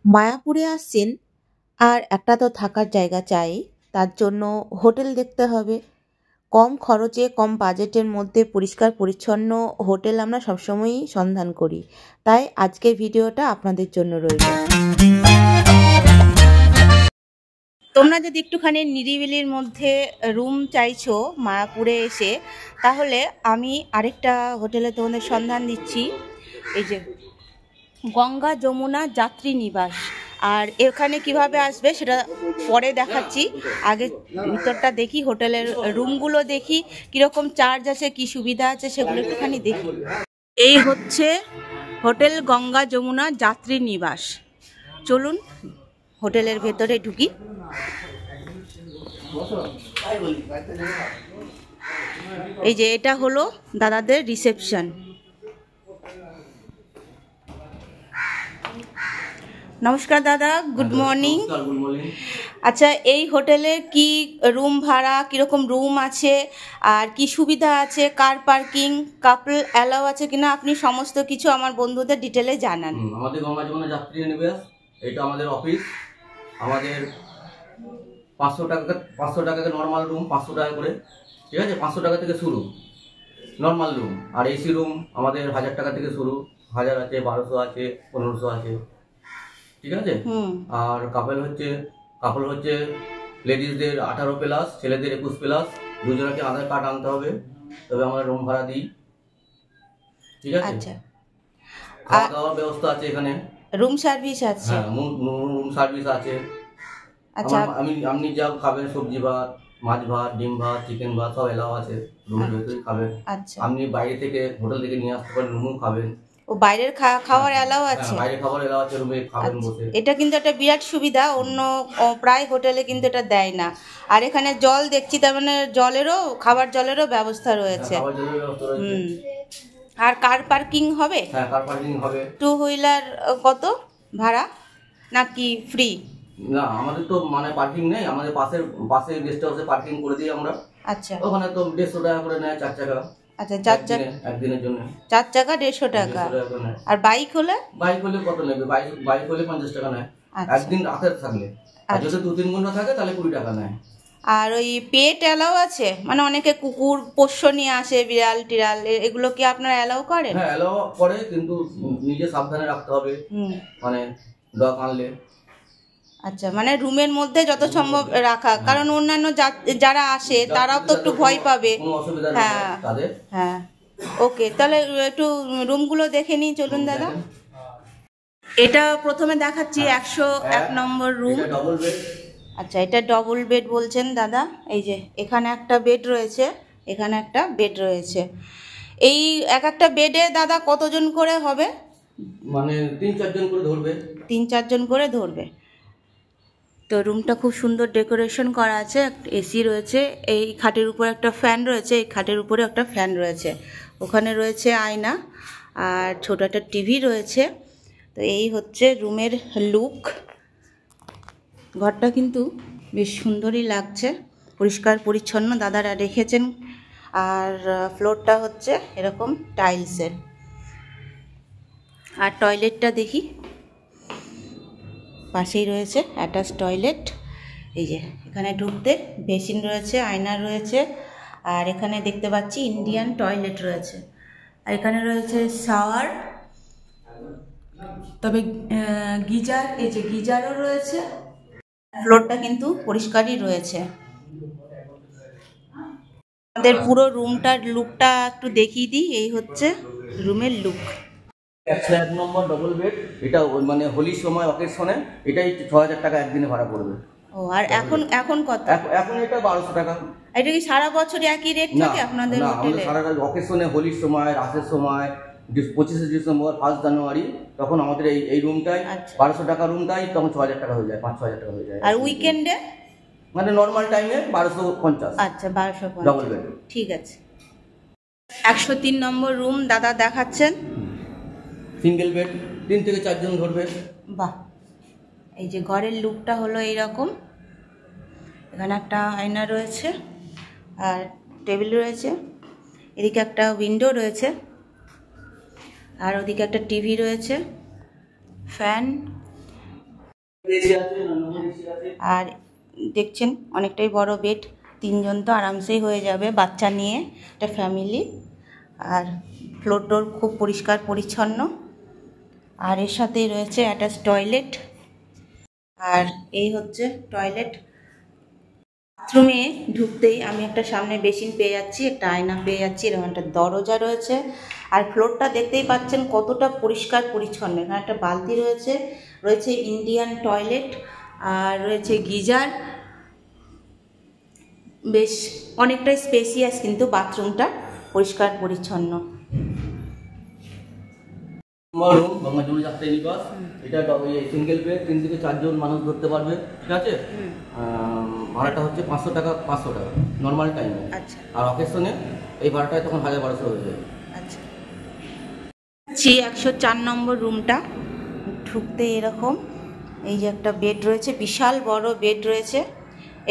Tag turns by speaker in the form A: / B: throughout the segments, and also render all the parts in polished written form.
A: মায়াপুরে আসছেন আর একটা তো থাকার জায়গা চাই, তার জন্য হোটেল দেখতে হবে। কম খরচে কম বাজেটের মধ্যে পরিষ্কার পরিচ্ছন্ন হোটেল আমরা সবসময়ই সন্ধান করি, তাই আজকের ভিডিওটা আপনাদের জন্য রইল। তোমরা যদি একটুখানি নিরিবিলির মধ্যে রুম চাইছো মায়াপুরে এসে, তাহলে আমি আরেকটা হোটেলে তোমাদের সন্ধান দিচ্ছি। এই যে গঙ্গা যমুনা যাত্রী নিবাস। আর এখানে কিভাবে আসবে সেটা পরে দেখাচ্ছি, আগে ভিতরটা দেখি, হোটেলের রুমগুলো দেখি কীরকম চার্জ আছে, কি সুবিধা আছে সেগুলো একটুখানি দেখি। এই হচ্ছে হোটেল গঙ্গা যমুনা যাত্রী নিবাস। চলুন হোটেলের ভেতরে ঢুকি। এই যে এটা হলো দাদাদের রিসেপশন। নমস্কার দাদা, গুড মর্নিং। আচ্ছা, এই হোটেলে কি রুম ভাড়া, কীরকম রুম আছে আর কি সুবিধা আছে, কার পার্কিং, কাপল অ্যালাউ আছে কিনা, আপনি সমস্ত কিছু আমার বন্ধুদের ডিটেলে জানান।
B: আমাদের গঙ্গা যমুনা যাত্রী নিবাস, এটা আমাদের অফিস। আমাদের 500 টাকা নর্মাল রুম, 500 টাকা করে, ঠিক আছে? 500 টাকা থেকে শুরু নর্মাল রুম। আর এসি রুম আমাদের 1000 টাকা থেকে শুরু, 1000 আছে, 1200 আছে, 1500 আছে, ঠিক আছে? আর কাপল হচ্ছে লেডিসদের 18+, ছেলেদের 21+। দুজনকে আধার কার্ড আনতে হবে, তবে আমরা রুম ভাড়া দিই, ঠিক আছে?
A: আচ্ছা,
B: খাওয়া দাওয়ার ব্যবস্থা আছে এখানে,
A: রুম সার্ভিস আছে?
B: হ্যাঁ, রুম সার্ভিস আছে। আচ্ছা, আপনি যা খাবেন, সবজি ভাত, মাছ ভাত, ডিম ভাত, চিকেন ভাত সব এলাও আছে, রুমের ভেতরেই খাবেন। আচ্ছা, আপনি বাইরে থেকে হোটেল থেকে নিয়ে আসতে পারেন, রুমেও খাবেন।
A: ও, বাইরের খাওয়ার এলাও আছে?
B: বাইরে খাবার এলাও আছে, রুমে খাবেন বসে।
A: এটা কিন্তু একটা বিরাট সুবিধা, অন্য প্রায় হোটেলে কিন্তু এটা দেয় না। আর এখানে জল দেখছি, তার মানে খাবার জলেরও ব্যবস্থা রয়েছে। আর কার পার্কিং হবে?
B: হ্যাঁ, কার পার্কিং হবে।
A: 2 হুইলার কত ভাড়া, নাকি ফ্রি?
B: না, আমাদের তো মানে পার্কিং নেই, আমাদের পাশে গেস্ট হাউসে পার্কিং করে দিই আমরা।
A: আচ্ছা,
B: ওখানে তো 150 টাকা করে নেয় 4 চাকা।
A: আচ্ছা, 4 চাকা
B: একদিনের জন্য
A: 4 চাকা 150 টাকা। আর বাইক হলে
B: কত নেবে? বাইক হলে 50 টাকা নেয় একদিন রাতে থাকলে। আর যদি 2-3 ঘন্টা থাকে তাহলে 20 টাকা নেয়।
A: আর ওই পেট অ্যালাউ আছে? মানে অনেকে কুকুর পোষ্য নিয়ে আসে, বিড়াল টিড়াল, এগুলো কি আপনারা অ্যালাউ করেন?
B: হ্যাঁ, অ্যালাউ করে, কিন্তু নিজে সাবধানে রাখতে হবে, মানে ডগ আনলে।
A: আচ্ছা, মানে রুমের মধ্যে যত সম্ভব রাখা, কারণ অন্যান্য যারা আসে তারাও তো একটু ভয় পাবে। হ্যাঁ হ্যাঁ, ওকে, তাহলে একটু রুমগুলো দেখে নিই, চলুন দাদা। এটা প্রথমে দেখাচ্ছি 101 নম্বর রুম। আচ্ছা, এটা ডবল বেড বলছেন দাদা। এই যে এখানে একটা বেড রয়েছে, এখানে একটা বেড রয়েছে। এই একটা বেডে দাদা কতজন করে হবে?
B: মানে 3-4 জন করে ধরবে।
A: 3-4 জন করে ধরবে। তো রুমটা খুব সুন্দর ডেকোরেশন করা আছে, এসি রয়েছে, এই খাটের উপর একটা ফ্যান রয়েছে, এই খাটের উপরে একটা ফ্যান রয়েছে, ওখানে রয়েছে আয়না আর ছোট একটা টিভি রয়েছে। তো এই হচ্ছে রুমের লুক। ঘরটা কিন্তু বেশ সুন্দরই লাগছে, পরিষ্কার পরিচ্ছন্ন দাদারা রেখেছেন। আর ফ্লোরটা হচ্ছে এরকম টাইলসের। আর টয়লেটটা দেখি, পাশেই রয়েছে অ্যাটাচ টয়লেট। এই যে এখানে ঢুকতে বেসিন রয়েছে, আয়না রয়েছে, আর এখানে দেখতে পাচ্ছি ইন্ডিয়ান টয়লেট রয়েছে। আর এখানে রয়েছে শাওয়ার, তবে গিজার, এই যে গিজারও রয়েছে। ফ্লোরটা কিন্তু পরিষ্কারই রয়েছে। আমাদের পুরো রুমটার লুকটা একটু দেখিয়ে দিই। এই হচ্ছে রুমের লুক।
B: 101 নম্বর ডবল বেড, এটা মানে হোলির সময় অকেশনে এটাই 6000 টাকা একদিনে ভাড়া পড়বে।
A: ও, আর এখন কত?
B: এখন এটা 1200 টাকা।
A: এটা কি সারা বছর একই রেট থাকে আপনাদের হোটেলে?
B: সারা অকেশনে, হোলির সময়, রাতের সময়, 25শে ডিসেম্বর, 1 জানুয়ারি, তখন আমাদের এই রুমটাই 1200 টাকা রুমটাই তখন 6000 টাকা হয়ে যায়, 5-6000 টাকা হয়ে যায়।
A: আর উইকেন্ডে
B: মানে নর্মাল টাইমে 1250।
A: আচ্ছা, 1250
B: ডবল বেড,
A: ঠিক আছে। 103 নম্বর রুম দাদা দেখাচ্ছেন।
B: সিঙ্গেল বেড, 3 থেকে 4 জন ধরবে।
A: বাহ, এই যে ঘরের লুকটা হলো এইরকম। এখানে একটা আয়না রয়েছে আর টেবিল রয়েছে, এদিকে একটা উইন্ডো রয়েছে, আর ওদিকে একটা টিভি রয়েছে, ফ্যান, আর দেখছেন অনেকটাই বড় বেড, 3 জন তো আরামসেই হয়ে যাবে, বাচ্চা নিয়ে একটা ফ্যামিলি। আর ফ্লোর টোর খুব পরিষ্কার পরিচ্ছন্ন, আর এর সাথেই রয়েছে অ্যাটাচ টয়লেট। আর এই হচ্ছে টয়লেট। বাথরুমে ঢুকতেই আমি একটা সামনে বেসিন পেয়ে যাচ্ছি, একটা আয়না পেয়ে যাচ্ছি, এরকম একটা দরজা রয়েছে। আর ফ্লোরটা দেখতেই পাচ্ছেন কতটা পরিষ্কার পরিচ্ছন্ন। এখানে একটা বালতি রয়েছে, রয়েছে ইন্ডিয়ান টয়লেট, আর রয়েছে গিজার। বেশ অনেকটাই স্পেসিয়াস কিন্তু বাথরুমটা, পরিষ্কার পরিচ্ছন্ন।
B: রুম গঙ্গাজল যাত্রী নিবাস। এটা সিঙ্গেল বেড, 3 থেকে 4 জন মানুষ ধরতে পারবে, ঠিক আছে। ভাড়াটা হচ্ছে 500 টাকা, 500 টাকা নর্মাল টাইমে।
A: আচ্ছা।
B: আর অকেশনে এই ভাড়াটায় তখন 1200 হয়ে যায়।
A: আচ্ছা, 104 নম্বর রুমটা। ঢুকতে এরকম এই যে একটা বেড রয়েছে, বিশাল বড় বেড রয়েছে।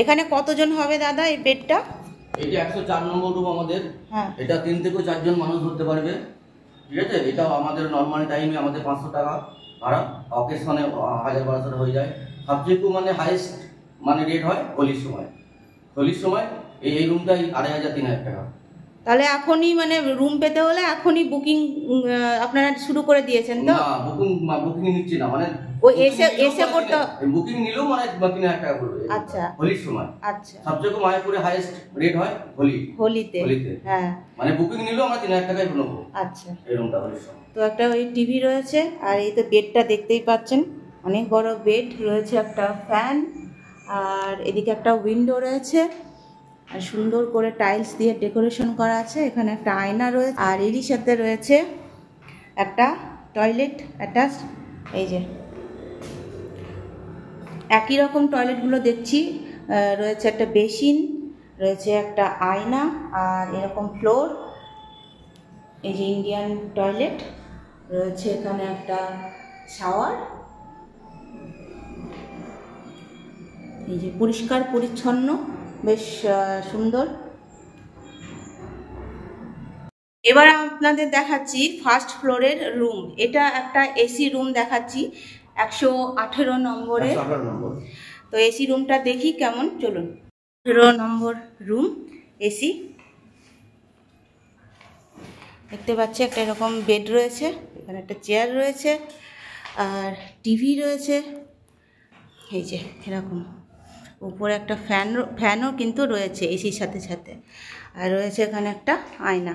A: এখানে কতজন হবে দাদা এই বেডটা?
B: এটা 104 নম্বর রুম আমাদের।
A: হ্যাঁ,
B: এটা 3 থেকে 4 জন মানুষ ধরতে পারবে, ঠিক আছে। এটাও আমাদের নর্মাল টাইমে আমাদের 500 টাকা ভাড়া, অকেশনে 1200 হয়ে যায়। সবচেয়ে মানে হাইস্ট মানে রেট হয় হোলির সময়। হোলির সময় এই রুমটাই 2500-3000 টাকা।
A: তাহলে এখনই মানে রুম পেতে হলে এখনই বুকিং আপনারা শুরু করে দিয়েছেন তো?
B: না, বুকিং নিচ্ছি না, মানে
A: ও এসে করতে
B: বুকিং নিলেও মানে 3000 টাকা পড়বে।
A: আচ্ছা,
B: হোলির সময়।
A: আচ্ছা,
B: সবচেয়ে মায়াপুরে হাইস্ট রেট হয় হোলিতে।
A: হ্যাঁ,
B: মানে বুকিং নিলেও আমরা 3000 টাকায় নেবো।
A: আচ্ছা,
B: এই রুমটা হোলির সময়।
A: তো একটা ওই টিভি রয়েছে, আর এই তো বেডটা দেখতেই পাচ্ছেন, অনেক বড় বেড রয়েছে, একটা ফ্যান, আর এদিকে একটা উইন্ডো রয়েছে, আর সুন্দর করে টাইলস দিয়ে ডেকোরেশন করা আছে। এখানে একটা আয়না রয়েছে, আর এরই সাথে রয়েছে একটা টয়লেট অ্যাটাচ। এই যে একই রকম টয়লেটগুলো দেখছি, রয়েছে একটা বেসিন, রয়েছে একটা আয়না, আর এরকম ফ্লোর। এই যে ইন্ডিয়ান টয়লেট রয়েছে, এখানে একটা শাওয়ার। এই যে পরিষ্কার পরিচ্ছন্ন, বেশ সুন্দর। এবার আপনাদের দেখাচ্ছি ফার্স্ট ফ্লোরের রুম। এটা একটা এসি রুম দেখাচ্ছি, 118 নম্বরে। তো এসি রুমটা দেখি কেমন, চলুন। 18 নম্বর রুম এসি। দেখতে পাচ্ছি একটা এরকম বেড রয়েছে, এখানে একটা চেয়ার রয়েছে, আর টিভি রয়েছে। এই যে এরকম উপরে একটা ফ্যানও কিন্তু রয়েছে এসির সাথে সাথে, আর রয়েছে এখানে একটা আয়না।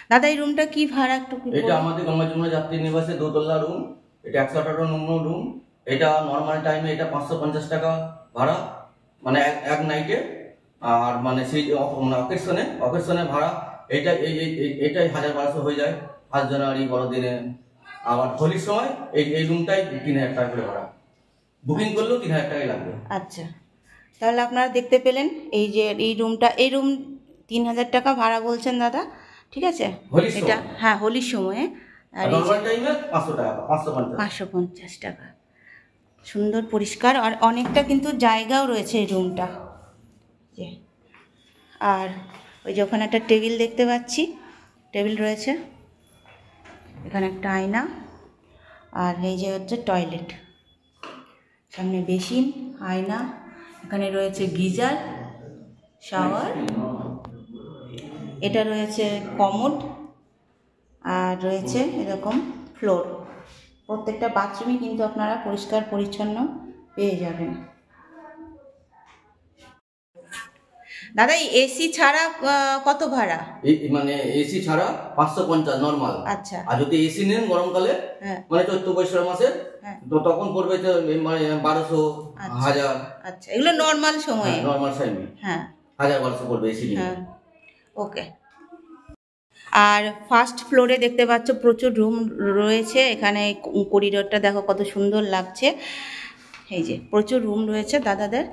A: দাদা এই রুমটা কি ভাড়া একটু?
B: এটা আমাদের গঙ্গাজল যাত্রী নিবাসে দোতলা রুম। এটা 118 নম্বর রুম। এটা নর্মাল টাইমে এটা 550 টাকা ভাড়া, মানে এক নাইটে। আর মানে সেই অকেশনে ভাড়া এইটা এইটাই 1200 হয়ে যায় 1 জানুয়ারি বড়দিনে। আবার হোলির সময় এই রুমটাই 3000 টাকা করে ভাড়া। বুকিং করলেও 3000 টাকাই লাগবে।
A: আচ্ছা, তাহলে আপনারা দেখতে পেলেন এই যে এই রুমটা, এই রুম 3000 টাকা ভাড়া বলছেন দাদা, ঠিক আছে। এটা হ্যাঁ হোলির সময়ে, আর
B: নরমাল টাইমে 500 টাকা,
A: 550 টাকা। সুন্দর পরিষ্কার, আর অনেকটা কিন্তু জায়গাও রয়েছে এই রুমটা। আর ওই যে ওখানে একটা টেবিল দেখতে পাচ্ছি, টেবিল রয়েছে, এখানে একটা আয়না, আর এই যে হচ্ছে টয়লেট, সামনে বেসিন, আয়না, এখানে রয়েছে গিজার, শাওয়ার, এটা রয়েছে কমোড, আর রয়েছে এরকম ফ্লোর। প্রত্যেকটা বাথরুমই কিন্তু আপনারা পরিষ্কার পরিচ্ছন্ন পেয়ে যাবেন। দাদা এই এসি ছাড়া কত ভাড়া?
B: মানে এসি ছাড়া 550 নরমাল।
A: আচ্ছা,
B: আর যদি এসি নেন গরমকালে মানে চৈত্র বৈশাখ মাসে, তো তখন পড়বে মানে 1200, 1000।
A: আচ্ছা, এগুলো নরমাল সময়ে,
B: নরমাল টাইমে হ্যাঁ 1000-1200 পড়বে এসি নিয়ে।
A: হ্যাঁ, ওকে। আর ফার্স্ট ফ্লোরে দেখতে পাচ্ছ প্রচুর রুম রয়েছে। এখানে করিডোরটা দেখো কত সুন্দর লাগছে। এই যে প্রচুর রুম রয়েছে দাদাদের।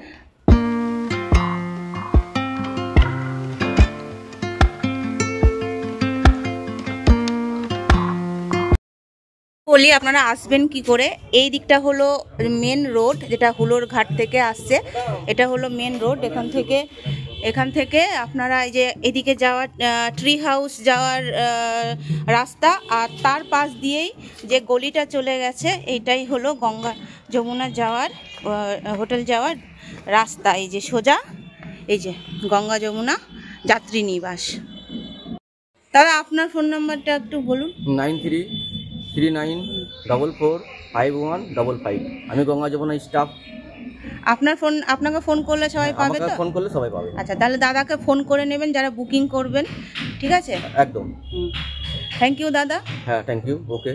A: বলি আপনারা আসবেন কি করে। এই দিকটা হলো মেন রোড, যেটা হুলোর ঘাট থেকে আসছে। এটা হলো মেন রোড, এখান থেকে এখান থেকে আপনারা এই যে এদিকে যাওয়ার ট্রি হাউস যাওয়ার রাস্তা, আর তার পাশ দিয়েই যে গলিটা চলে গেছে এইটাই হলো গঙ্গা যমুনা যাওয়ার হোটেল যাওয়ার রাস্তা। এই যে সোজা এই যে গঙ্গা যমুনা যাত্রী নিবাস। দাদা আপনার ফোন নাম্বারটা একটু বলুন।
B: 9339445155। আমি গঙ্গা যমুনা স্টাফ।
A: আপনাকে ফোন করলে সবাই পাবে তো?
B: ফোন করলে সবাই পাবে।
A: আচ্ছা, তাহলে দাদাকে ফোন করে নেবেন যারা বুকিং করবেন, ঠিক আছে?
B: একদম।
A: থ্যাংক ইউ দাদা।
B: হ্যাঁ, থ্যাংক ইউ। ওকে।